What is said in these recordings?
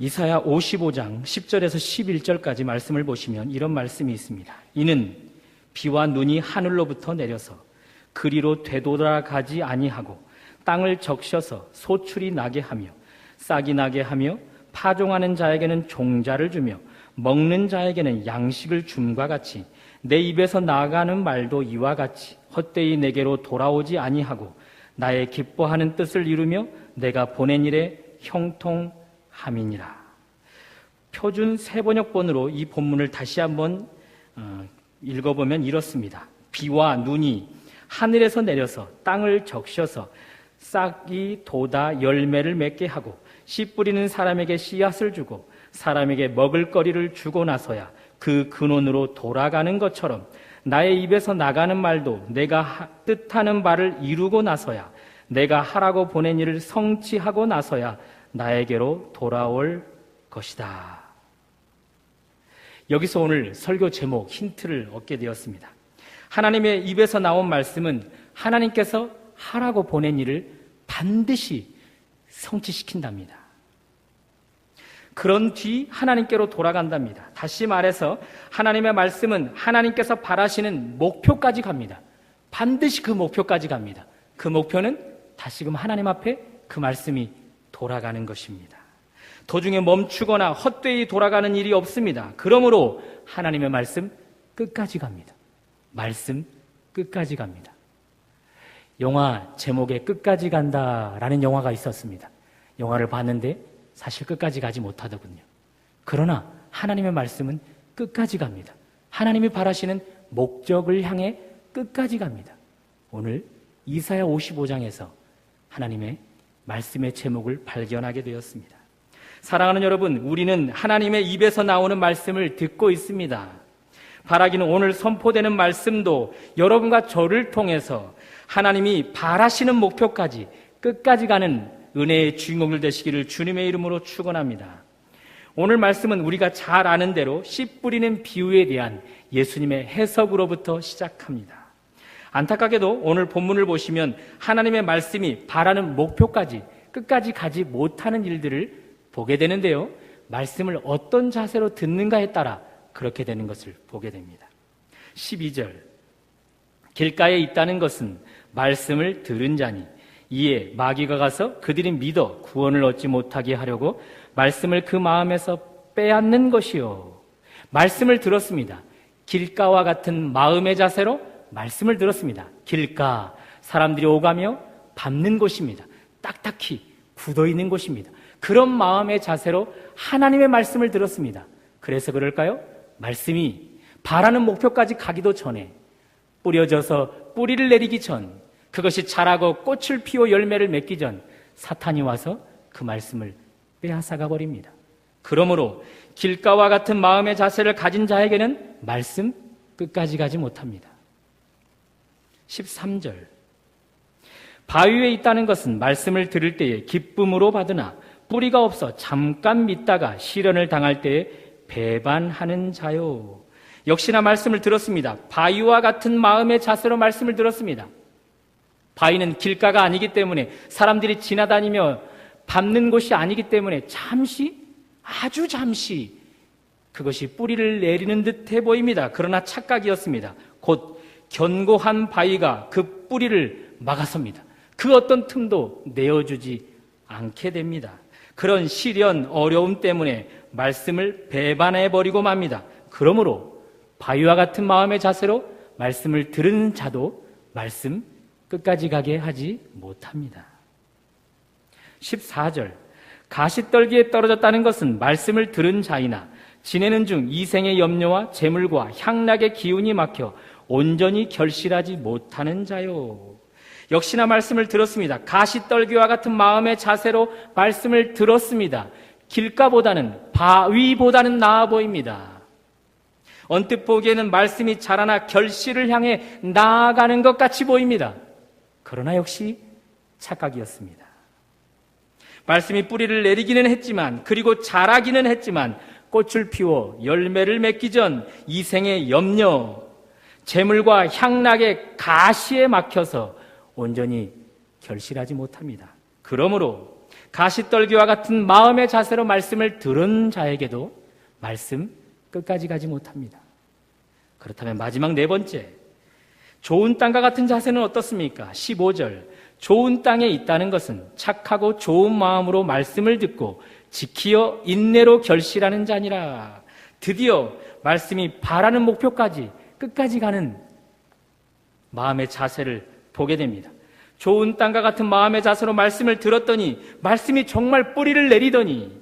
이사야 55장 10절에서 11절까지 말씀을 보시면 이런 말씀이 있습니다. 이는 비와 눈이 하늘로부터 내려서 그리로 되돌아가지 아니하고 땅을 적셔서 소출이 나게 하며 싹이 나게 하며 파종하는 자에게는 종자를 주며 먹는 자에게는 양식을 줌과 같이 내 입에서 나가는 말도 이와 같이 헛되이 내게로 돌아오지 아니하고 나의 기뻐하는 뜻을 이루며 내가 보낸 일에 형통함이니라. 표준 세번역본으로 이 본문을 다시 한번 읽어보면 이렇습니다. 비와 눈이 하늘에서 내려서 땅을 적셔서 싹이 돋아 열매를 맺게 하고 씨 뿌리는 사람에게 씨앗을 주고 사람에게 먹을 거리를 주고 나서야 그 근원으로 돌아가는 것처럼 나의 입에서 나가는 말도 내가 뜻하는 바를 이루고 나서야 내가 하라고 보낸 일을 성취하고 나서야 나에게로 돌아올 것이다. 여기서 오늘 설교 제목 힌트를 얻게 되었습니다. 하나님의 입에서 나온 말씀은 하나님께서 하라고 보낸 일을 반드시 성취시킨답니다. 그런 뒤 하나님께로 돌아간답니다. 다시 말해서 하나님의 말씀은 하나님께서 바라시는 목표까지 갑니다. 반드시 그 목표까지 갑니다. 그 목표는 다시금 하나님 앞에 그 말씀이 돌아가는 것입니다. 도중에 멈추거나 헛되이 돌아가는 일이 없습니다. 그러므로 하나님의 말씀 끝까지 갑니다. 말씀 끝까지 갑니다. 영화 제목에 끝까지 간다라는 영화가 있었습니다. 영화를 봤는데 사실 끝까지 가지 못하더군요. 그러나 하나님의 말씀은 끝까지 갑니다. 하나님이 바라시는 목적을 향해 끝까지 갑니다. 오늘 이사야 55장에서 하나님의 말씀의 제목을 발견하게 되었습니다. 사랑하는 여러분, 우리는 하나님의 입에서 나오는 말씀을 듣고 있습니다. 바라기는 오늘 선포되는 말씀도 여러분과 저를 통해서 하나님이 바라시는 목표까지 끝까지 가는 은혜의 주인공들 되시기를 주님의 이름으로 축원합니다. 오늘 말씀은 우리가 잘 아는 대로 씨 뿌리는 비유에 대한 예수님의 해석으로부터 시작합니다. 안타깝게도 오늘 본문을 보시면 하나님의 말씀이 바라는 목표까지 끝까지 가지 못하는 일들을 보게 되는데요. 말씀을 어떤 자세로 듣는가에 따라 그렇게 되는 것을 보게 됩니다. 12절 길가에 있다는 것은 말씀을 들은 자니 이에 마귀가 가서 그들이 믿어 구원을 얻지 못하게 하려고 말씀을 그 마음에서 빼앗는 것이요. 말씀을 들었습니다. 길가와 같은 마음의 자세로 말씀을 들었습니다. 길가, 사람들이 오가며 밟는 곳입니다. 딱딱히 굳어있는 곳입니다. 그런 마음의 자세로 하나님의 말씀을 들었습니다. 그래서 그럴까요? 말씀이 바라는 목표까지 가기도 전에 뿌려져서 뿌리를 내리기 전, 그것이 자라고 꽃을 피워 열매를 맺기 전 사탄이 와서 그 말씀을 빼앗아가 버립니다. 그러므로 길가와 같은 마음의 자세를 가진 자에게는 말씀 끝까지 가지 못합니다. 13절 바위 위에 있다는 것은 말씀을 들을 때에 기쁨으로 받으나 뿌리가 없어 잠깐 믿다가 시련을 당할 때에 배반하는 자요. 역시나 말씀을 들었습니다. 바위와 같은 마음의 자세로 말씀을 들었습니다. 바위는 길가가 아니기 때문에 사람들이 지나다니며 밟는 곳이 아니기 때문에 잠시, 아주 잠시 그것이 뿌리를 내리는 듯해 보입니다. 그러나 착각이었습니다. 곧 견고한 바위가 그 뿌리를 막아섭니다. 그 어떤 틈도 내어주지 않게 됩니다. 그런 시련, 어려움 때문에 말씀을 배반해버리고 맙니다. 그러므로 바위와 같은 마음의 자세로 말씀을 들은 자도 말씀 끝까지 가게 하지 못합니다. 14절 가시떨기에 떨어졌다는 것은 말씀을 들은 자이나 지내는 중 이생의 염려와 재물과 향락의 기운이 막혀 온전히 결실하지 못하는 자요. 역시나 말씀을 들었습니다. 가시떨기와 같은 마음의 자세로 말씀을 들었습니다. 길가보다는 바위보다는 나아 보입니다. 언뜻 보기에는 말씀이 자라나 결실을 향해 나아가는 것 같이 보입니다. 그러나 역시 착각이었습니다. 말씀이 뿌리를 내리기는 했지만, 그리고 자라기는 했지만 꽃을 피워 열매를 맺기 전 이생의 염려, 재물과 향락의 가시에 막혀서 온전히 결실하지 못합니다. 그러므로 가시떨기와 같은 마음의 자세로 말씀을 들은 자에게도 말씀 끝까지 가지 못합니다. 그렇다면 마지막 네 번째, 좋은 땅과 같은 자세는 어떻습니까? 15절, 좋은 땅에 있다는 것은 착하고 좋은 마음으로 말씀을 듣고 지키어 인내로 결실하는 자니라. 드디어 말씀이 바라는 목표까지 끝까지 가는 마음의 자세를 보게 됩니다. 좋은 땅과 같은 마음의 자세로 말씀을 들었더니 말씀이 정말 뿌리를 내리더니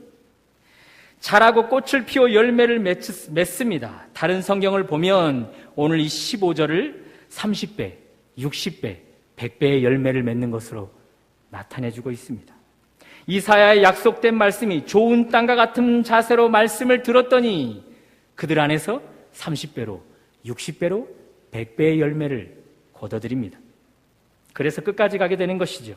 자라고 꽃을 피워 열매를 맺습니다. 다른 성경을 보면 오늘 이 15절을 30배, 60배, 100배의 열매를 맺는 것으로 나타내주고 있습니다. 이사야의 약속된 말씀이 좋은 땅과 같은 자세로 말씀을 들었더니 그들 안에서 30배로, 60배로, 100배의 열매를 거둬들입니다. 그래서 끝까지 가게 되는 것이죠.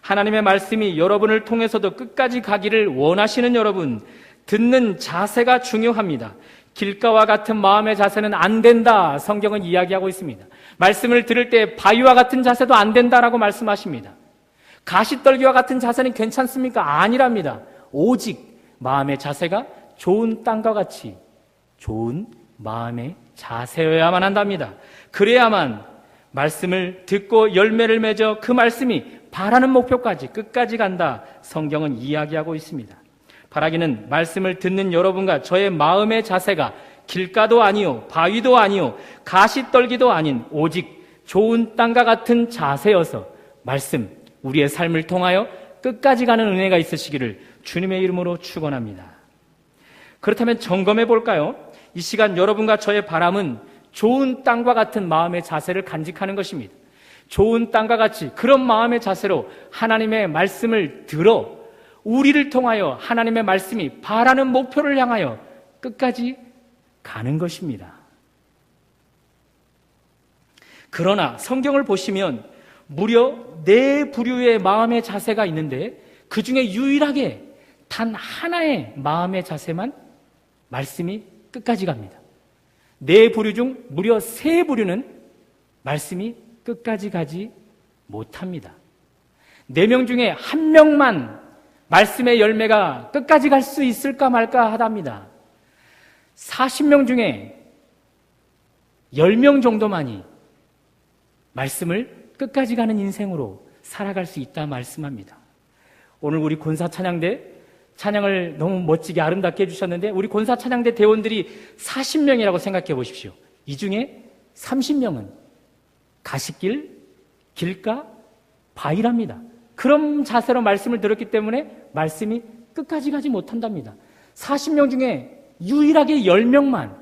하나님의 말씀이 여러분을 통해서도 끝까지 가기를 원하시는 여러분, 듣는 자세가 중요합니다. 길가와 같은 마음의 자세는 안 된다, 성경은 이야기하고 있습니다. 말씀을 들을 때 바위와 같은 자세도 안 된다라고 말씀하십니다. 가시떨기와 같은 자세는 괜찮습니까? 아니랍니다. 오직 마음의 자세가 좋은 땅과 같이 좋은 마음의 자세여야만 한답니다. 그래야만 말씀을 듣고 열매를 맺어 그 말씀이 바라는 목표까지 끝까지 간다, 성경은 이야기하고 있습니다. 바라기는 말씀을 듣는 여러분과 저의 마음의 자세가 길가도 아니요, 바위도 아니요, 가시떨기도 아닌 오직 좋은 땅과 같은 자세여서 말씀, 우리의 삶을 통하여 끝까지 가는 은혜가 있으시기를 주님의 이름으로 축원합니다. 그렇다면 점검해 볼까요? 이 시간 여러분과 저의 바람은 좋은 땅과 같은 마음의 자세를 간직하는 것입니다. 좋은 땅과 같이 그런 마음의 자세로 하나님의 말씀을 들어 우리를 통하여 하나님의 말씀이 바라는 목표를 향하여 끝까지 가는 것입니다. 그러나 성경을 보시면 무려 4부류의 마음의 자세가 있는데 그 중에 유일하게 단 하나의 마음의 자세만 말씀이 끝까지 갑니다. 4부류 중 무려 3부류는 말씀이 끝까지 가지 못합니다. 4명 중에 1명만 말씀의 열매가 끝까지 갈 수 있을까 말까 하답니다. 40명 중에 10명 정도만이 말씀을 끝까지 가는 인생으로 살아갈 수 있다 말씀합니다. 오늘 우리 권사 찬양대 찬양을 너무 멋지게 아름답게 해주셨는데 우리 권사 찬양대 대원들이 40명이라고 생각해 보십시오. 이 중에 30명은 가시길, 길가, 바위랍니다. 그런 자세로 말씀을 들었기 때문에 말씀이 끝까지 가지 못한답니다. 40명 중에 유일하게 10명만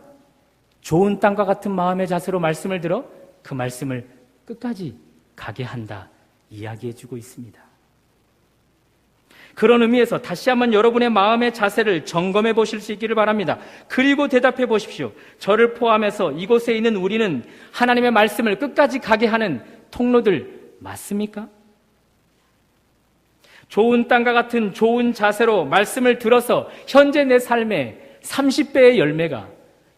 좋은 땅과 같은 마음의 자세로 말씀을 들어 그 말씀을 끝까지 가게 한다 이야기해주고 있습니다. 그런 의미에서 다시 한번 여러분의 마음의 자세를 점검해 보실 수 있기를 바랍니다. 그리고 대답해 보십시오. 저를 포함해서 이곳에 있는 우리는 하나님의 말씀을 끝까지 가게 하는 통로들 맞습니까? 좋은 땅과 같은 좋은 자세로 말씀을 들어서 현재 내 삶에 30배의 열매가,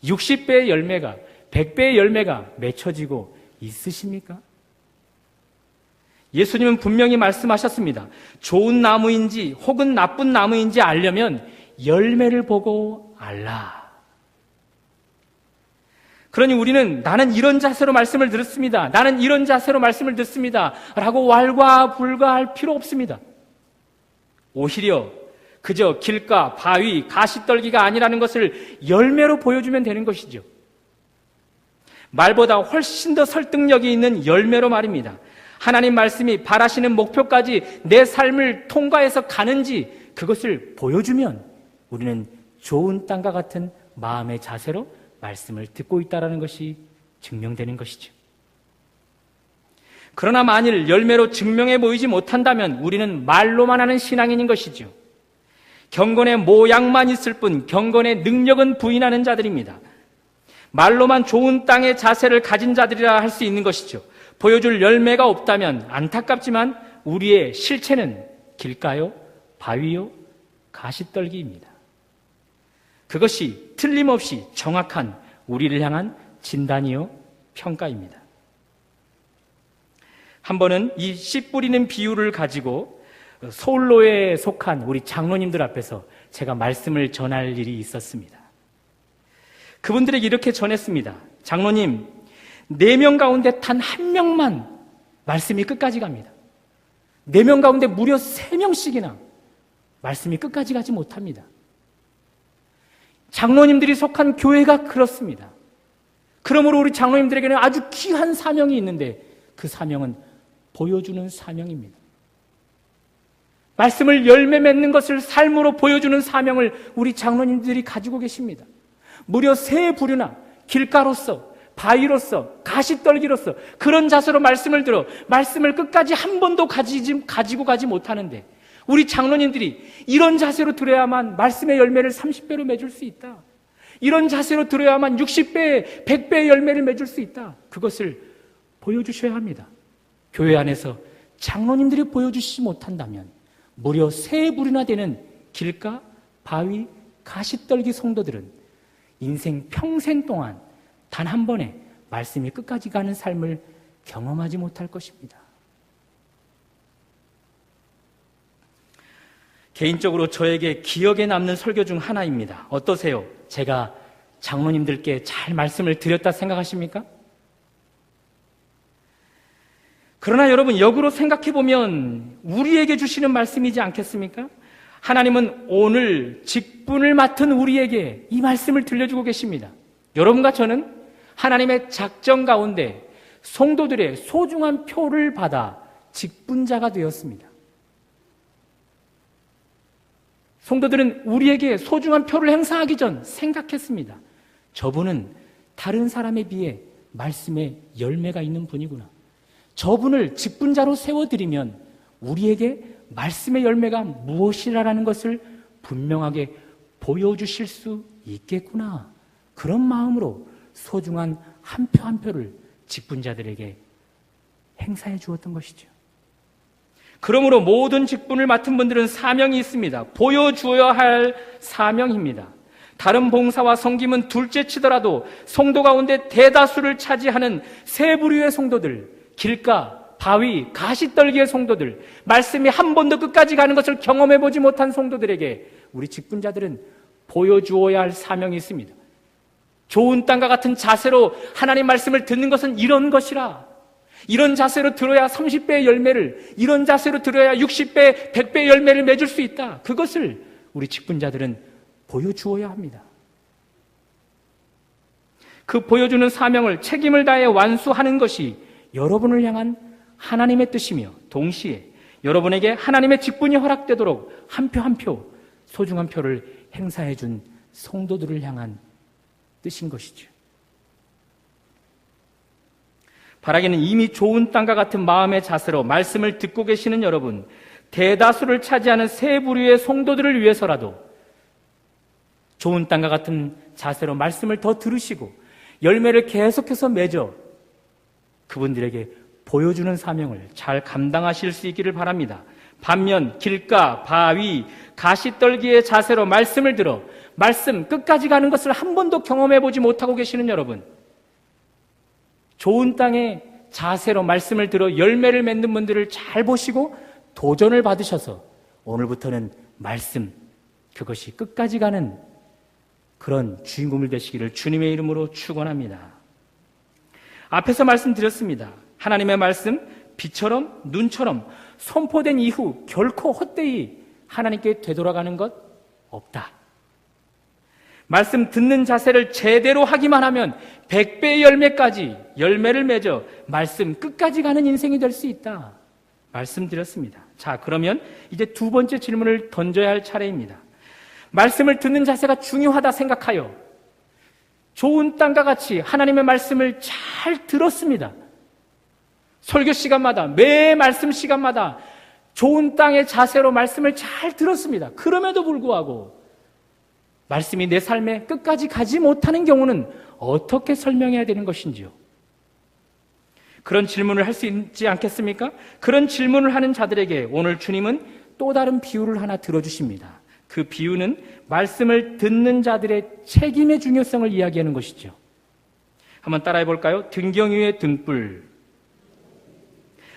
60배의 열매가, 100배의 열매가 맺혀지고 있으십니까? 예수님은 분명히 말씀하셨습니다. 좋은 나무인지 혹은 나쁜 나무인지 알려면 열매를 보고 알라. 그러니 우리는 나는 이런 자세로 말씀을 들었습니다. 나는 이런 자세로 말씀을 듣습니다. 라고 왈가불가할 필요 없습니다. 오히려 그저 길가, 바위, 가시떨기가 아니라는 것을 열매로 보여주면 되는 것이죠. 말보다 훨씬 더 설득력이 있는 열매로 말입니다. 하나님 말씀이 바라시는 목표까지 내 삶을 통과해서 가는지 그것을 보여주면 우리는 좋은 땅과 같은 마음의 자세로 말씀을 듣고 있다는 것이 증명되는 것이죠. 그러나 만일 열매로 증명해 보이지 못한다면 우리는 말로만 하는 신앙인인 것이죠. 경건의 모양만 있을 뿐 경건의 능력은 부인하는 자들입니다. 말로만 좋은 땅의 자세를 가진 자들이라 할 수 있는 것이죠. 보여줄 열매가 없다면 안타깝지만 우리의 실체는 길가요, 바위요, 가시떨기입니다. 그것이 틀림없이 정확한 우리를 향한 진단이요, 평가입니다. 한 번은 이 씨 뿌리는 비유를 가지고 서울로에 속한 우리 장로님들 앞에서 제가 말씀을 전할 일이 있었습니다. 그분들에게 이렇게 전했습니다. 장로님, 4명 가운데 단 1명만 말씀이 끝까지 갑니다. 4명 가운데 무려 3명씩이나 말씀이 끝까지 가지 못합니다. 장로님들이 속한 교회가 그렇습니다. 그러므로 우리 장로님들에게는 아주 귀한 사명이 있는데 그 사명은 보여주는 사명입니다. 말씀을 열매 맺는 것을 삶으로 보여주는 사명을 우리 장로님들이 가지고 계십니다. 무려 3부류나 길가로서, 바위로서, 가시떨기로서 그런 자세로 말씀을 들어 말씀을 끝까지 한 번도 가지고 가지 못하는데 우리 장로님들이 이런 자세로 들어야만 말씀의 열매를 30배로 맺을 수 있다. 이런 자세로 들어야만 60배, 100배의 열매를 맺을 수 있다. 그것을 보여주셔야 합니다. 교회 안에서 장로님들이 보여주시지 못한다면 무려 3부류나 되는 길가, 바위, 가시떨기 성도들은 인생 평생 동안 단 한 번에 말씀이 끝까지 가는 삶을 경험하지 못할 것입니다. 개인적으로 저에게 기억에 남는 설교 중 하나입니다. 어떠세요? 제가 장로님들께 잘 말씀을 드렸다 생각하십니까? 그러나 여러분, 역으로 생각해보면 우리에게 주시는 말씀이지 않겠습니까? 하나님은 오늘 직분을 맡은 우리에게 이 말씀을 들려주고 계십니다. 여러분과 저는 하나님의 작정 가운데 성도들의 소중한 표를 받아 직분자가 되었습니다. 성도들은 우리에게 소중한 표를 행사하기 전 생각했습니다. 저분은 다른 사람에 비해 말씀에 열매가 있는 분이구나. 저분을 직분자로 세워드리면 우리에게 말씀의 열매가 무엇이라는 것을 분명하게 보여주실 수 있겠구나. 그런 마음으로 소중한 한 표 한 표를 직분자들에게 행사해 주었던 것이죠. 그러므로 모든 직분을 맡은 분들은 사명이 있습니다. 보여주어야 할 사명입니다. 다른 봉사와 섬김은 둘째 치더라도 성도 가운데 대다수를 차지하는 3부류의 성도들, 길가, 바위, 가시떨기의 성도들, 말씀이 한 번도 끝까지 가는 것을 경험해보지 못한 성도들에게 우리 직분자들은 보여주어야 할 사명이 있습니다. 좋은 땅과 같은 자세로 하나님 말씀을 듣는 것은 이런 것이라. 이런 자세로 들어야 30배의 열매를, 이런 자세로 들어야 60배, 100배의 열매를 맺을 수 있다. 그것을 우리 직분자들은 보여주어야 합니다. 그 보여주는 사명을 책임을 다해 완수하는 것이 여러분을 향한 하나님의 뜻이며 동시에 여러분에게 하나님의 직분이 허락되도록 한 표 한 표 소중한 표를 행사해 준 성도들을 향한 뜻인 것이죠. 바라기는 이미 좋은 땅과 같은 마음의 자세로 말씀을 듣고 계시는 여러분, 대다수를 차지하는 3부류의 성도들을 위해서라도 좋은 땅과 같은 자세로 말씀을 더 들으시고 열매를 계속해서 맺어 그분들에게 보여주는 사명을 잘 감당하실 수 있기를 바랍니다. 반면 길가, 바위, 가시떨기의 자세로 말씀을 들어 말씀 끝까지 가는 것을 한 번도 경험해보지 못하고 계시는 여러분, 좋은 땅의 자세로 말씀을 들어 열매를 맺는 분들을 잘 보시고 도전을 받으셔서 오늘부터는 말씀, 그것이 끝까지 가는 그런 주인공을 되시기를 주님의 이름으로 축원합니다. 앞에서 말씀드렸습니다. 하나님의 말씀, 비처럼 눈처럼 선포된 이후 결코 헛되이 하나님께 되돌아가는 것 없다. 말씀 듣는 자세를 제대로 하기만 하면 100배의 열매까지 열매를 맺어 말씀 끝까지 가는 인생이 될 수 있다. 말씀드렸습니다. 자, 그러면 이제 2번째 질문을 던져야 할 차례입니다. 말씀을 듣는 자세가 중요하다 생각하여 좋은 땅과 같이 하나님의 말씀을 잘 들었습니다. 설교 시간마다, 매 말씀 시간마다 좋은 땅의 자세로 말씀을 잘 들었습니다. 그럼에도 불구하고 말씀이 내 삶에 끝까지 가지 못하는 경우는 어떻게 설명해야 되는 것인지요? 그런 질문을 할 수 있지 않겠습니까? 그런 질문을 하는 자들에게 오늘 주님은 또 다른 비유를 하나 들어주십니다. 그 비유는 말씀을 듣는 자들의 책임의 중요성을 이야기하는 것이죠. 한번 따라해 볼까요? 등경 위의 등불.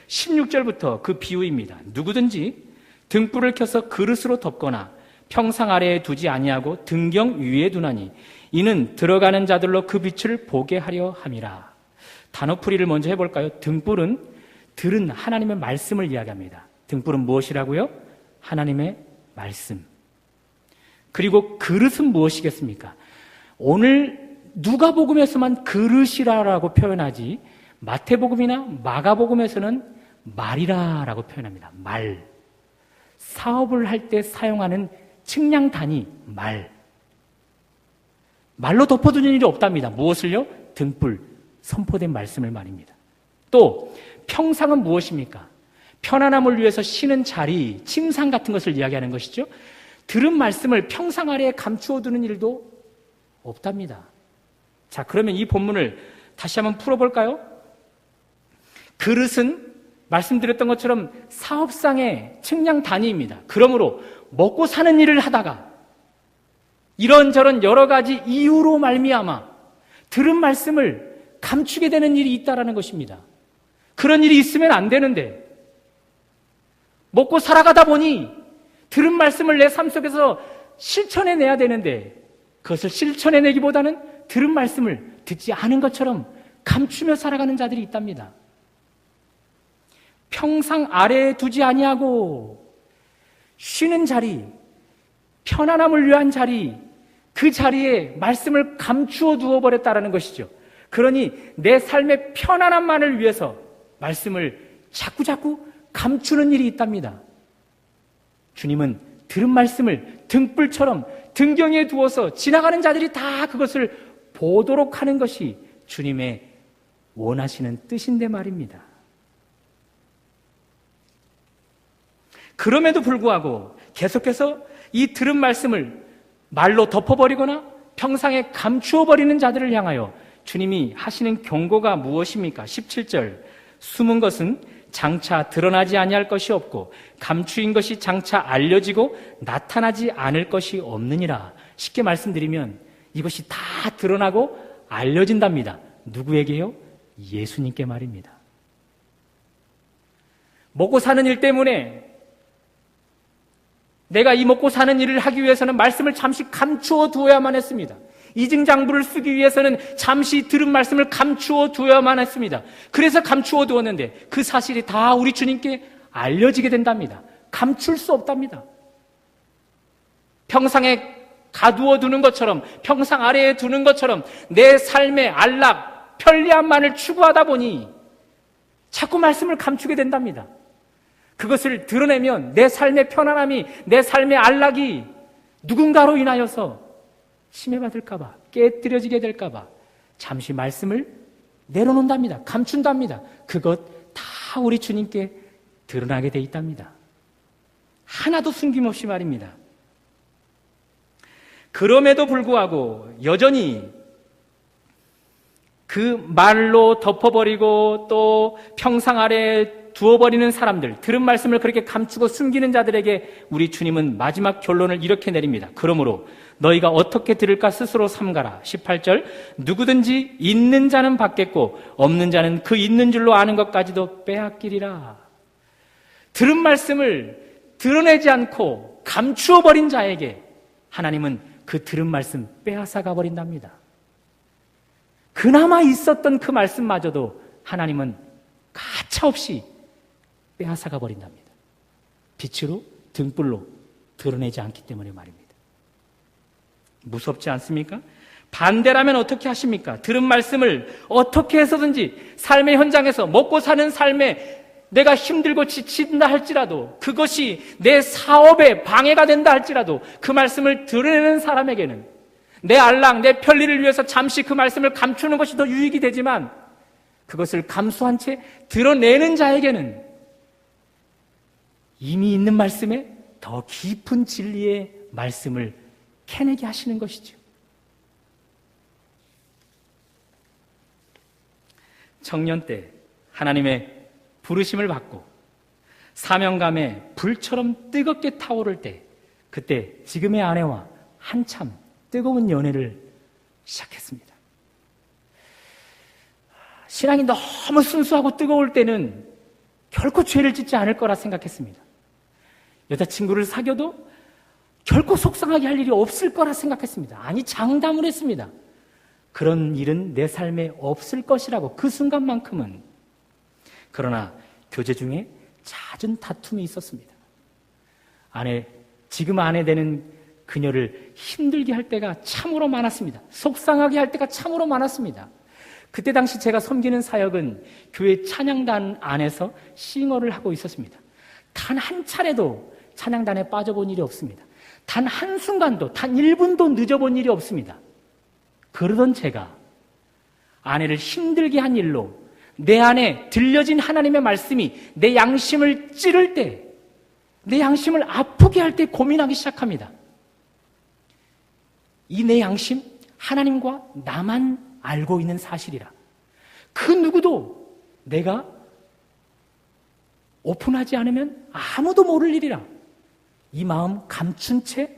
16절부터 그 비유입니다. 누구든지 등불을 켜서 그릇으로 덮거나 평상 아래에 두지 아니하고 등경 위에 두나니 이는 들어가는 자들로 그 빛을 보게 하려 함이라. 단어풀이를 먼저 해볼까요? 등불은 들은 하나님의 말씀을 이야기합니다. 등불은 무엇이라고요? 하나님의 말씀. 그리고 그릇은 무엇이겠습니까? 오늘 누가복음에서만 그릇이라고 표현하지 마태복음이나 마가복음에서는 말이라라고 표현합니다. 말. 사업을 할 때 사용하는 측량 단위 말. 말로 덮어두는 일이 없답니다. 무엇을요? 등불, 선포된 말씀을 말입니다. 또 평상은 무엇입니까? 편안함을 위해서 쉬는 자리, 침상 같은 것을 이야기하는 것이죠. 들은 말씀을 평상 아래에 감추어 두는 일도 없답니다. 자, 그러면 이 본문을 다시 한번 풀어볼까요? 그릇은 말씀드렸던 것처럼 사업상의 측량 단위입니다. 그러므로 먹고 사는 일을 하다가 이런저런 여러 가지 이유로 말미암아 들은 말씀을 감추게 되는 일이 있다라는 것입니다. 그런 일이 있으면 안 되는데 먹고 살아가다 보니 들은 말씀을 내 삶 속에서 실천해내야 되는데 그것을 실천해내기보다는 들은 말씀을 듣지 않은 것처럼 감추며 살아가는 자들이 있답니다. 평상 아래에 두지 아니하고 쉬는 자리, 편안함을 위한 자리, 그 자리에 말씀을 감추어 두어버렸다라는 것이죠. 그러니 내 삶의 편안함만을 위해서 말씀을 자꾸자꾸 감추는 일이 있답니다. 주님은 들은 말씀을 등불처럼 등경에 두어서 지나가는 자들이 다 그것을 보도록 하는 것이 주님의 원하시는 뜻인데 말입니다. 그럼에도 불구하고 계속해서 이 들은 말씀을 말로 덮어버리거나 평상에 감추어버리는 자들을 향하여 주님이 하시는 경고가 무엇입니까? 17절 숨은 것은 장차 드러나지 아니할 것이 없고 감추인 것이 장차 알려지고 나타나지 않을 것이 없느니라. 쉽게 말씀드리면 이것이 다 드러나고 알려진답니다. 누구에게요? 예수님께 말입니다. 먹고 사는 일 때문에 내가 이 먹고 사는 일을 하기 위해서는 말씀을 잠시 감추어 두어야만 했습니다. 이증장부를 쓰기 위해서는 잠시 들은 말씀을 감추어 두어야만 했습니다. 그래서 감추어 두었는데 그 사실이 다 우리 주님께 알려지게 된답니다. 감출 수 없답니다. 평상에 가두어 두는 것처럼 평상 아래에 두는 것처럼 내 삶의 안락, 편리함만을 추구하다 보니 자꾸 말씀을 감추게 된답니다. 그것을 드러내면 내 삶의 편안함이, 내 삶의 안락이 누군가로 인하여서 침해받을까봐, 깨뜨려지게 될까봐 잠시 말씀을 내려놓는답니다. 감춘답니다. 그것 다 우리 주님께 드러나게 돼 있답니다. 하나도 숨김없이 말입니다. 그럼에도 불구하고 여전히 그 말로 덮어버리고 또 평상 아래에 두어버리는 사람들, 들은 말씀을 그렇게 감추고 숨기는 자들에게 우리 주님은 마지막 결론을 이렇게 내립니다. 그러므로 너희가 어떻게 들을까 스스로 삼가라. 18절 누구든지 있는 자는 받겠고 없는 자는 그 있는 줄로 아는 것까지도 빼앗기리라. 들은 말씀을 드러내지 않고 감추어버린 자에게 하나님은 그 들은 말씀 빼앗아가 버린답니다. 그나마 있었던 그 말씀마저도 하나님은 가차없이 빼앗아가 버린답니다. 빛으로 등불로 드러내지 않기 때문에 말입니다. 무섭지 않습니까? 반대라면 어떻게 하십니까? 들은 말씀을 어떻게 해서든지 삶의 현장에서 먹고 사는 삶에 내가 힘들고 지친다 할지라도 그것이 내 사업에 방해가 된다 할지라도 그 말씀을 드러내는 사람에게는 내 안락, 내 편리를 위해서 잠시 그 말씀을 감추는 것이 더 유익이 되지만 그것을 감수한 채 드러내는 자에게는 이미 있는 말씀에 더 깊은 진리의 말씀을 캐내게 하시는 것이죠. 청년 때 하나님의 부르심을 받고 사명감에 불처럼 뜨겁게 타오를 때 그때 지금의 아내와 한참 뜨거운 연애를 시작했습니다. 신앙이 너무 순수하고 뜨거울 때는 결코 죄를 짓지 않을 거라 생각했습니다. 여자친구를 사귀어도 결코 속상하게 할 일이 없을 거라 생각했습니다. 아니, 장담을 했습니다. 그런 일은 내 삶에 없을 것이라고, 그 순간만큼은. 그러나 교제 중에 잦은 다툼이 있었습니다. 지금 아내 되는 그녀를 힘들게 할 때가 참으로 많았습니다. 속상하게 할 때가 참으로 많았습니다. 그때 당시 제가 섬기는 사역은 교회 찬양단 안에서 싱어를 하고 있었습니다. 단 한 차례도 찬양단에 빠져본 일이 없습니다. 단 한순간도, 단 1분도 늦어본 일이 없습니다. 그러던 제가 아내를 힘들게 한 일로 내 안에 들려진 하나님의 말씀이 내 양심을 찌를 때, 내 양심을 아프게 할 때 고민하기 시작합니다. 이 내 양심, 하나님과 나만 알고 있는 사실이라. 그 누구도 내가 오픈하지 않으면 아무도 모를 일이라. 이 마음 감춘 채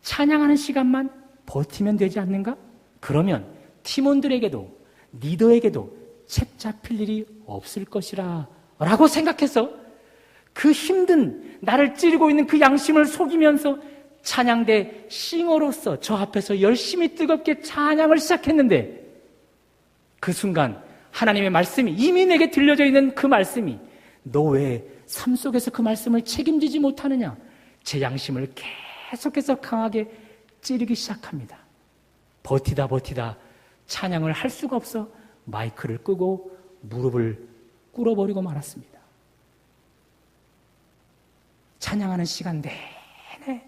찬양하는 시간만 버티면 되지 않는가? 그러면 팀원들에게도 리더에게도 책 잡힐 일이 없을 것이라 라고 생각해서 그 힘든 나를 찌르고 있는 그 양심을 속이면서 찬양대 싱어로서 저 앞에서 열심히 뜨겁게 찬양을 시작했는데, 그 순간 하나님의 말씀이, 이미 내게 들려져 있는 그 말씀이, 너 왜 삶 속에서 그 말씀을 책임지지 못하느냐? 제 양심을 계속해서 강하게 찌르기 시작합니다. 버티다 찬양을 할 수가 없어 마이크를 끄고 무릎을 꿇어버리고 말았습니다. 찬양하는 시간 내내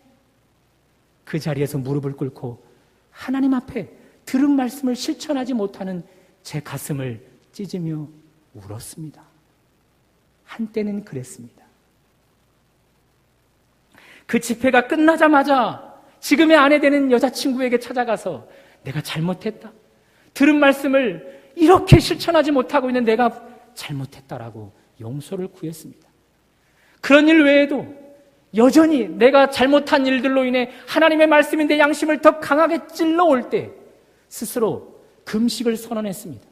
그 자리에서 무릎을 꿇고 하나님 앞에 들은 말씀을 실천하지 못하는 제 가슴을 찢으며 울었습니다. 한때는 그랬습니다. 그 집회가 끝나자마자 지금의 아내 되는 여자친구에게 찾아가서 내가 잘못했다, 들은 말씀을 이렇게 실천하지 못하고 있는 내가 잘못했다라고 용서를 구했습니다. 그런 일 외에도 여전히 내가 잘못한 일들로 인해 하나님의 말씀인 내 양심을 더 강하게 찔러올 때 스스로 금식을 선언했습니다.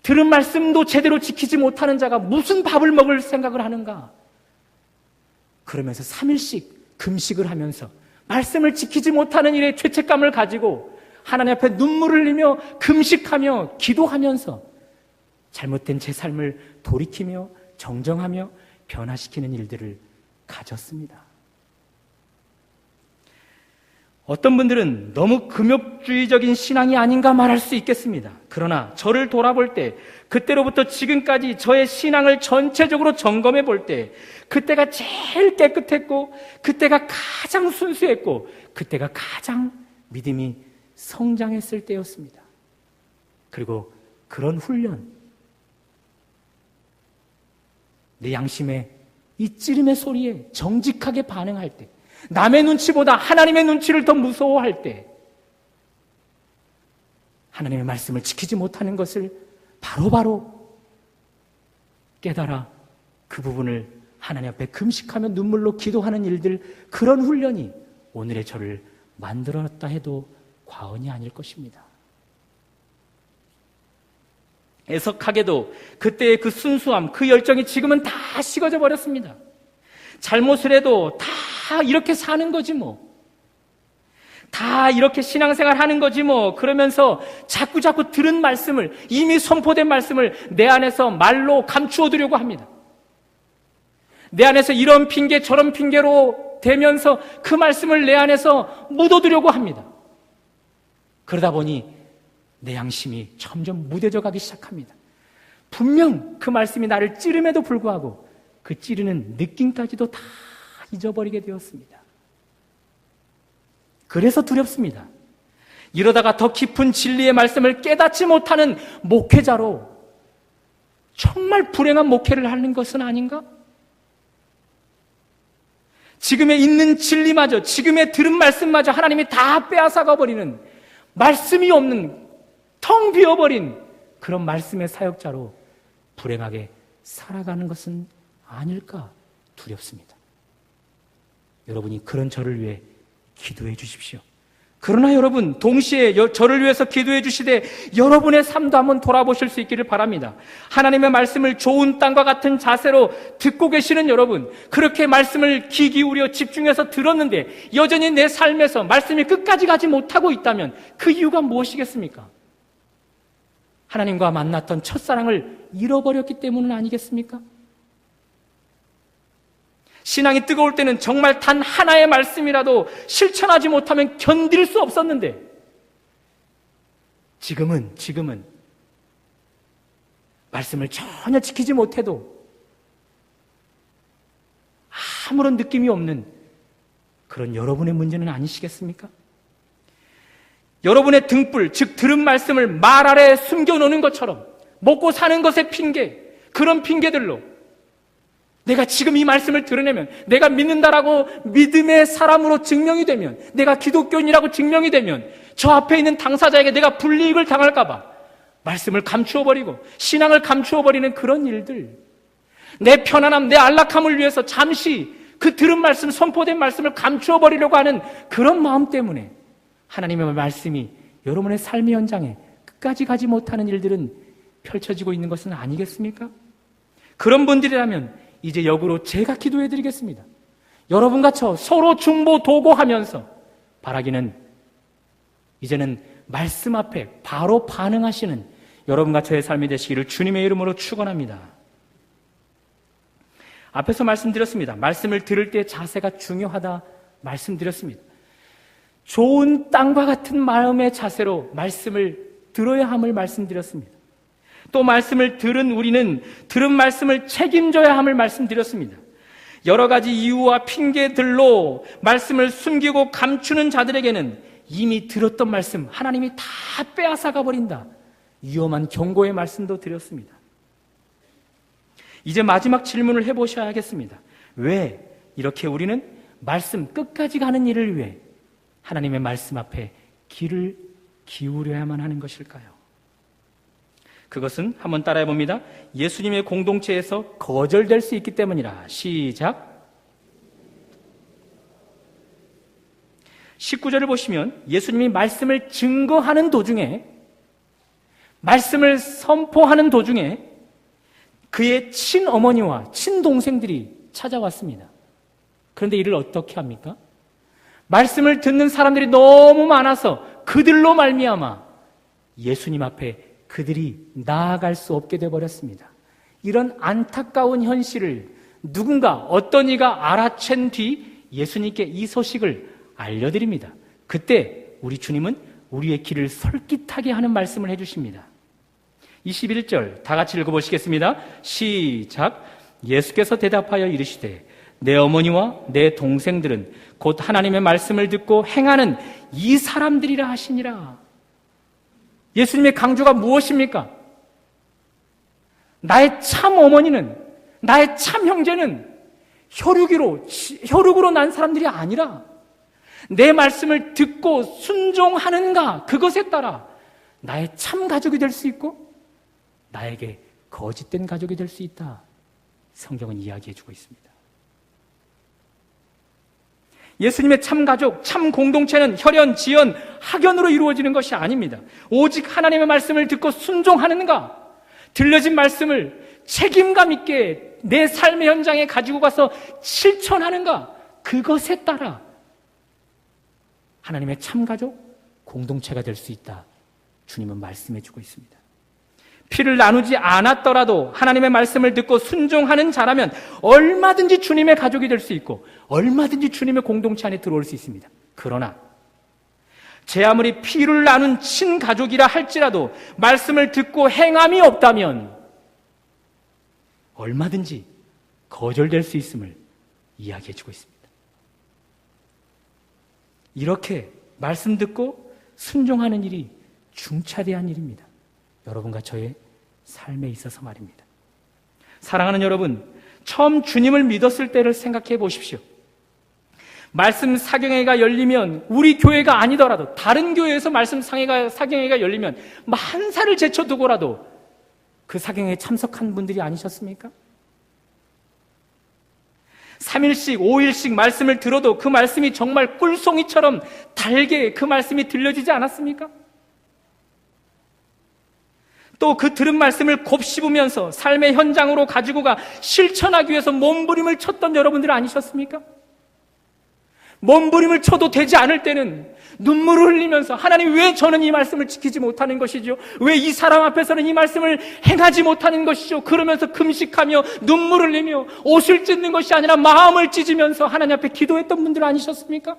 들은 말씀도 제대로 지키지 못하는 자가 무슨 밥을 먹을 생각을 하는가? 그러면서 3일씩 금식을 하면서 말씀을 지키지 못하는 일에 죄책감을 가지고 하나님 앞에 눈물을 흘리며 금식하며 기도하면서 잘못된 제 삶을 돌이키며 정정하며 변화시키는 일들을 가졌습니다. 어떤 분들은 너무 금욕주의적인 신앙이 아닌가 말할 수 있겠습니다. 그러나 저를 돌아볼 때, 그때로부터 지금까지 저의 신앙을 전체적으로 점검해 볼 때, 그때가 제일 깨끗했고, 그때가 가장 순수했고, 그때가 가장 믿음이 성장했을 때였습니다. 그리고 그런 훈련, 내 양심의 이 찌름의 소리에 정직하게 반응할 때, 남의 눈치보다 하나님의 눈치를 더 무서워할 때, 하나님의 말씀을 지키지 못하는 것을 바로바로 깨달아 그 부분을 하나님 앞에 금식하며 눈물로 기도하는 일들, 그런 훈련이 오늘의 저를 만들었다 해도 과언이 아닐 것입니다. 애석하게도 그때의 그 순수함, 그 열정이 지금은 다 식어져 버렸습니다. 잘못을 해도 다 이렇게 사는 거지 뭐, 다 이렇게 신앙생활 하는 거지 뭐, 그러면서 자꾸 들은 말씀을, 이미 선포된 말씀을 내 안에서 말로 감추어 두려고 합니다. 내 안에서 이런 핑계 저런 핑계로 되면서 그 말씀을 내 안에서 묻어두려고 합니다. 그러다 보니 내 양심이 점점 무뎌져 가기 시작합니다. 분명 그 말씀이 나를 찌름에도 불구하고 그 찌르는 느낌까지도 다 잊어버리게 되었습니다. 그래서 두렵습니다. 이러다가 더 깊은 진리의 말씀을 깨닫지 못하는 목회자로 정말 불행한 목회를 하는 것은 아닌가? 지금의 있는 진리마저, 지금의 들은 말씀마저 하나님이 다 빼앗아가 버리는, 말씀이 없는, 텅 비어버린 그런 말씀의 사역자로 불행하게 살아가는 것은 아닐까 두렵습니다. 여러분이 그런 저를 위해 기도해 주십시오. 그러나 여러분, 동시에 저를 위해서 기도해 주시되 여러분의 삶도 한번 돌아보실 수 있기를 바랍니다. 하나님의 말씀을 좋은 땅과 같은 자세로 듣고 계시는 여러분, 그렇게 말씀을 귀 기울여 집중해서 들었는데 여전히 내 삶에서 말씀이 끝까지 가지 못하고 있다면 그 이유가 무엇이겠습니까? 하나님과 만났던 첫사랑을 잃어버렸기 때문은 아니겠습니까? 신앙이 뜨거울 때는 정말 단 하나의 말씀이라도 실천하지 못하면 견딜 수 없었는데 지금은 말씀을 전혀 지키지 못해도 아무런 느낌이 없는 그런 여러분의 문제는 아니시겠습니까? 여러분의 등불, 즉 들은 말씀을 말 아래에 숨겨놓는 것처럼 먹고 사는 것의 핑계, 그런 핑계들로 내가 지금 이 말씀을 들으려면, 내가 믿는다라고 믿음의 사람으로 증명이 되면, 내가 기독교인이라고 증명이 되면 저 앞에 있는 당사자에게 내가 불이익을 당할까 봐 말씀을 감추어버리고 신앙을 감추어버리는 그런 일들, 내 편안함, 내 안락함을 위해서 잠시 그 들은 말씀, 선포된 말씀을 감추어버리려고 하는 그런 마음 때문에 하나님의 말씀이 여러분의 삶의 현장에 끝까지 가지 못하는 일들은 펼쳐지고 있는 것은 아니겠습니까? 그런 분들이라면 이제 역으로 제가 기도해 드리겠습니다. 여러분과 저 서로 중보 도고하면서 바라기는 이제는 말씀 앞에 바로 반응하시는 여러분과 저의 삶이 되시기를 주님의 이름으로 축원합니다. 앞에서 말씀드렸습니다. 말씀을 들을 때 자세가 중요하다 말씀드렸습니다. 좋은 땅과 같은 마음의 자세로 말씀을 들어야 함을 말씀드렸습니다. 또 말씀을 들은 우리는 들은 말씀을 책임져야 함을 말씀드렸습니다. 여러 가지 이유와 핑계들로 말씀을 숨기고 감추는 자들에게는 이미 들었던 말씀 하나님이 다 빼앗아가 버린다, 위험한 경고의 말씀도 드렸습니다. 이제 마지막 질문을 해보셔야겠습니다. 왜 이렇게 우리는 말씀 끝까지 가는 일을 위해 하나님의 말씀 앞에 귀를 기울여야만 하는 것일까요? 그것은 한번 따라해 봅니다. 예수님의 공동체에서 거절될 수 있기 때문이라. 시작. 19절을 보시면 예수님이 말씀을 증거하는 도중에, 말씀을 선포하는 도중에 그의 친어머니와 친동생들이 찾아왔습니다. 그런데 이를 어떻게 합니까? 말씀을 듣는 사람들이 너무 많아서 그들로 말미암아 예수님 앞에 그들이 나아갈 수 없게 되어버렸습니다. 이런 안타까운 현실을 누군가, 어떤 이가 알아챈 뒤 예수님께 이 소식을 알려드립니다. 그때 우리 주님은 우리의 길을 솔깃하게 하는 말씀을 해주십니다. 21절 다 같이 읽어보시겠습니다. 시작. 예수께서 대답하여 이르시되 내 어머니와 내 동생들은 곧 하나님의 말씀을 듣고 행하는 이 사람들이라 하시니라. 예수님의 강조가 무엇입니까? 나의 참 어머니는, 나의 참 형제는 혈육으로 난 사람들이 아니라 내 말씀을 듣고 순종하는가, 그것에 따라 나의 참 가족이 될 수 있고 나에게 거짓된 가족이 될 수 있다. 성경은 이야기해주고 있습니다. 예수님의 참 가족, 참 공동체는 혈연, 지연, 학연으로 이루어지는 것이 아닙니다. 오직 하나님의 말씀을 듣고 순종하는가, 들려진 말씀을 책임감 있게 내 삶의 현장에 가지고 가서 실천하는가, 그것에 따라 하나님의 참 가족, 공동체가 될 수 있다. 주님은 말씀해주고 있습니다. 피를 나누지 않았더라도 하나님의 말씀을 듣고 순종하는 자라면 얼마든지 주님의 가족이 될 수 있고 얼마든지 주님의 공동체 안에 들어올 수 있습니다. 그러나 제 아무리 피를 나눈 친가족이라 할지라도 말씀을 듣고 행함이 없다면 얼마든지 거절될 수 있음을 이야기해주고 있습니다. 이렇게 말씀 듣고 순종하는 일이 중차대한 일입니다. 여러분과 저의 삶에 있어서 말입니다. 사랑하는 여러분, 처음 주님을 믿었을 때를 생각해 보십시오. 말씀 사경회가 열리면 우리 교회가 아니더라도 다른 교회에서 말씀 사경회가 열리면 만사를 제쳐두고라도 그 사경회에 참석한 분들이 아니셨습니까? 3일씩, 5일씩 말씀을 들어도 그 말씀이 정말 꿀송이처럼 달게 그 말씀이 들려지지 않았습니까? 또 그 들은 말씀을 곱씹으면서 삶의 현장으로 가지고 가 실천하기 위해서 몸부림을 쳤던 여러분들 아니셨습니까? 몸부림을 쳐도 되지 않을 때는 눈물을 흘리면서 하나님, 왜 저는 이 말씀을 지키지 못하는 것이죠? 왜 이 사람 앞에서는 이 말씀을 행하지 못하는 것이죠? 그러면서 금식하며 눈물을 흘리며 옷을 찢는 것이 아니라 마음을 찢으면서 하나님 앞에 기도했던 분들 아니셨습니까?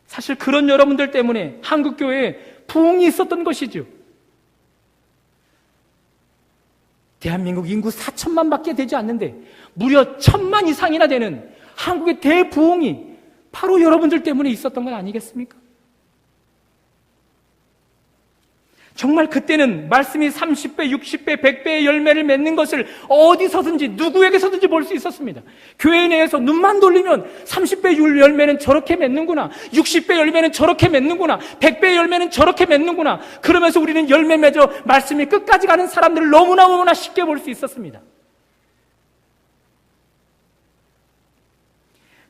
사실 그런 여러분들 때문에 한국교회에 부흥이 있었던 것이죠. 대한민국 인구 4천만 밖에 되지 않는데 무려 1,000만 이상이나 되는 한국의 대부흥이 바로 여러분들 때문에 있었던 건 아니겠습니까? 정말 그때는 말씀이 30배, 60배, 100배의 열매를 맺는 것을 어디서든지 누구에게서든지 볼 수 있었습니다. 교회 내에서 눈만 돌리면 30배 열매는 저렇게 맺는구나, 60배 열매는 저렇게 맺는구나, 100배 열매는 저렇게 맺는구나, 그러면서 우리는 열매 맺어 말씀이 끝까지 가는 사람들을 너무나 쉽게 볼 수 있었습니다.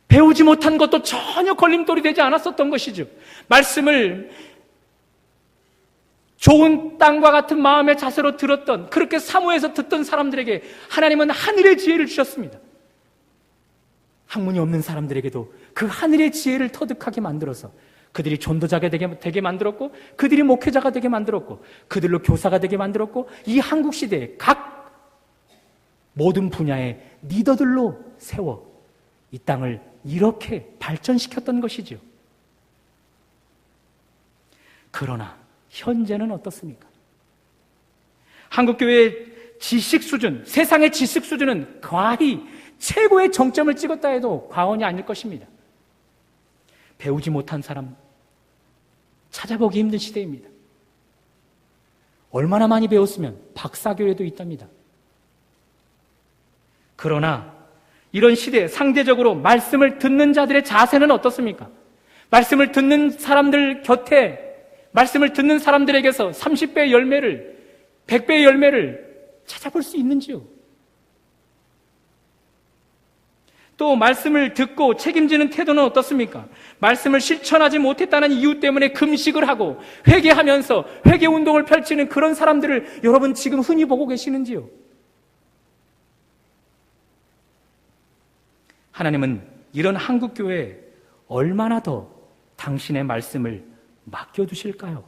배우지 못한 것도 전혀 걸림돌이 되지 않았었던 것이죠. 말씀을 좋은 땅과 같은 마음의 자세로 들었던, 그렇게 사모해서 듣던 사람들에게 하나님은 하늘의 지혜를 주셨습니다. 학문이 없는 사람들에게도 그 하늘의 지혜를 터득하게 만들어서 그들이 전도자가 되게 만들었고, 그들이 목회자가 되게 만들었고, 그들로 교사가 되게 만들었고, 이 한국 시대에 각 모든 분야의 리더들로 세워 이 땅을 이렇게 발전시켰던 것이죠. 그러나 현재는 어떻습니까? 한국교회의 지식 수준, 세상의 지식 수준은 거의 최고의 정점을 찍었다 해도 과언이 아닐 것입니다. 배우지 못한 사람 찾아보기 힘든 시대입니다. 얼마나 많이 배웠으면 박사교회도 있답니다. 그러나 이런 시대에 상대적으로 말씀을 듣는 자들의 자세는 어떻습니까? 말씀을 듣는 사람들 곁에, 말씀을 듣는 사람들에게서 30배의 열매를, 100배의 열매를 찾아볼 수 있는지요? 또 말씀을 듣고 책임지는 태도는 어떻습니까? 말씀을 실천하지 못했다는 이유 때문에 금식을 하고 회개하면서 회개운동을 펼치는 그런 사람들을 여러분 지금 흔히 보고 계시는지요? 하나님은 이런 한국교회에 얼마나 더 당신의 말씀을 맡겨두실까요?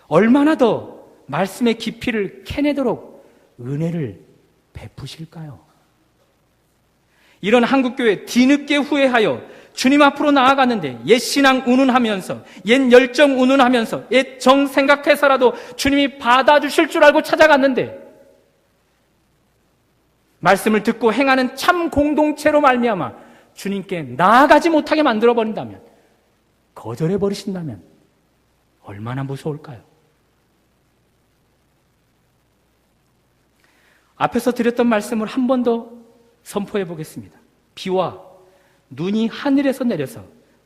얼마나 더 말씀의 깊이를 캐내도록 은혜를 베푸실까요? 이런 한국교회 뒤늦게 후회하여 주님 앞으로 나아갔는데 옛 신앙 운운하면서, 옛 열정 운운하면서, 옛 정 생각해서라도 주님이 받아주실 줄 알고 찾아갔는데 말씀을 듣고 행하는 참 공동체로 말미암아 주님께 나아가지 못하게 만들어버린다면, 거절해버리신다면 얼마나 무서울까요? 앞에서 드렸던 말씀을 한 번 더 선포해 보겠습니다. 비와 눈이 하늘에서 내려서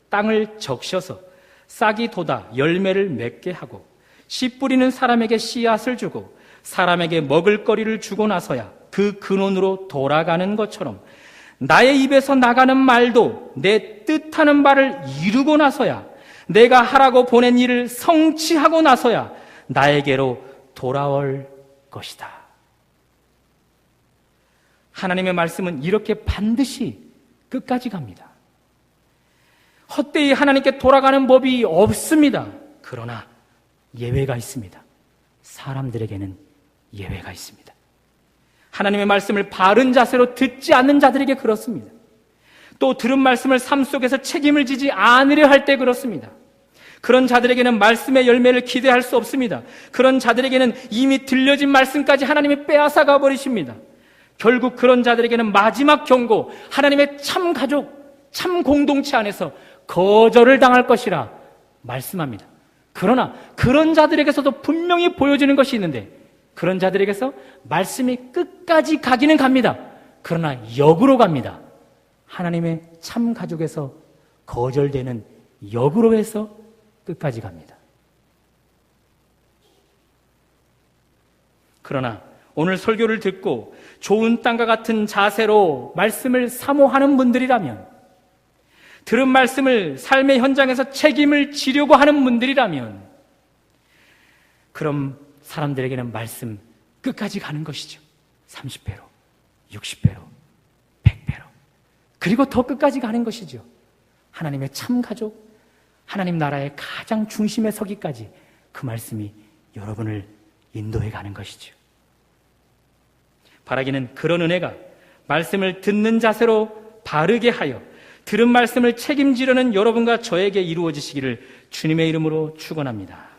땅을 적셔서 싹이 돋아 열매를 맺게 하고 씨 뿌리는 사람에게 씨앗을 주고 사람에게 먹을거리를 주고 나서야 그 근원으로 돌아가는 것처럼 나의 입에서 나가는 말도 내 뜻하는 바를 이루고 나서야, 내가 하라고 보낸 일을 성취하고 나서야 나에게로 돌아올 것이다. 하나님의 말씀은 이렇게 반드시 끝까지 갑니다. 헛되이 하나님께 돌아가는 법이 없습니다. 그러나 예외가 있습니다. 사람들에게는 예외가 있습니다. 하나님의 말씀을 바른 자세로 듣지 않는 자들에게 그렇습니다. 또 들은 말씀을 삶 속에서 책임을 지지 않으려 할 때 그렇습니다. 그런 자들에게는 말씀의 열매를 기대할 수 없습니다. 그런 자들에게는 이미 들려진 말씀까지 하나님이 빼앗아 가버리십니다. 결국 그런 자들에게는 마지막 경고, 하나님의 참 가족, 참 공동체 안에서 거절을 당할 것이라 말씀합니다. 그러나 그런 자들에게서도 분명히 보여지는 것이 있는데, 그런 자들에게서 말씀이 끝까지 가기는 갑니다. 그러나 역으로 갑니다. 하나님의 참 가족에서 거절되는 역으로 해서 끝까지 갑니다. 그러나 오늘 설교를 듣고 좋은 땅과 같은 자세로 말씀을 사모하는 분들이라면, 들은 말씀을 삶의 현장에서 책임을 지려고 하는 분들이라면, 그럼 사람들에게는 말씀 끝까지 가는 것이죠. 30배로, 60배로, 100배로. 그리고 더 끝까지 가는 것이죠. 하나님의 참 가족, 하나님 나라의 가장 중심에 서기까지 그 말씀이 여러분을 인도해 가는 것이죠. 바라기는 그런 은혜가 말씀을 듣는 자세로 바르게 하여 들은 말씀을 책임지려는 여러분과 저에게 이루어지시기를 주님의 이름으로 축원합니다.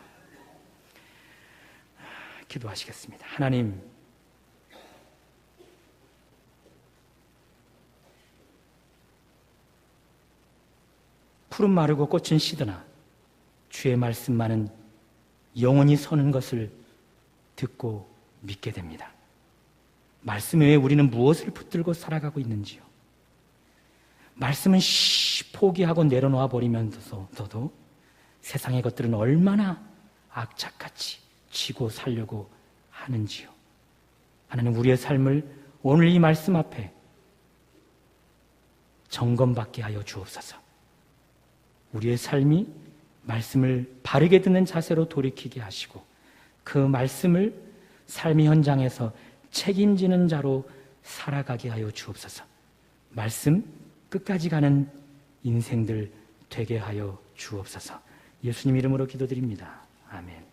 기도하시겠습니다. 하나님, 푸른 마르고 꽃은 시드나 주의 말씀만은 영원히 서는 것을 듣고 믿게 됩니다. 말씀 외에 우리는 무엇을 붙들고 살아가고 있는지요? 말씀은 포기하고 내려놓아 버리면서도 세상의 것들은 얼마나 악착같이 지고 살려고 하는지요. 하나님, 우리의 삶을 오늘 이 말씀 앞에 점검받게 하여 주옵소서. 우리의 삶이 말씀을 바르게 듣는 자세로 돌이키게 하시고 그 말씀을 삶의 현장에서 책임지는 자로 살아가게 하여 주옵소서. 말씀 끝까지 가는 인생들 되게 하여 주옵소서. 예수님 이름으로 기도드립니다. 아멘.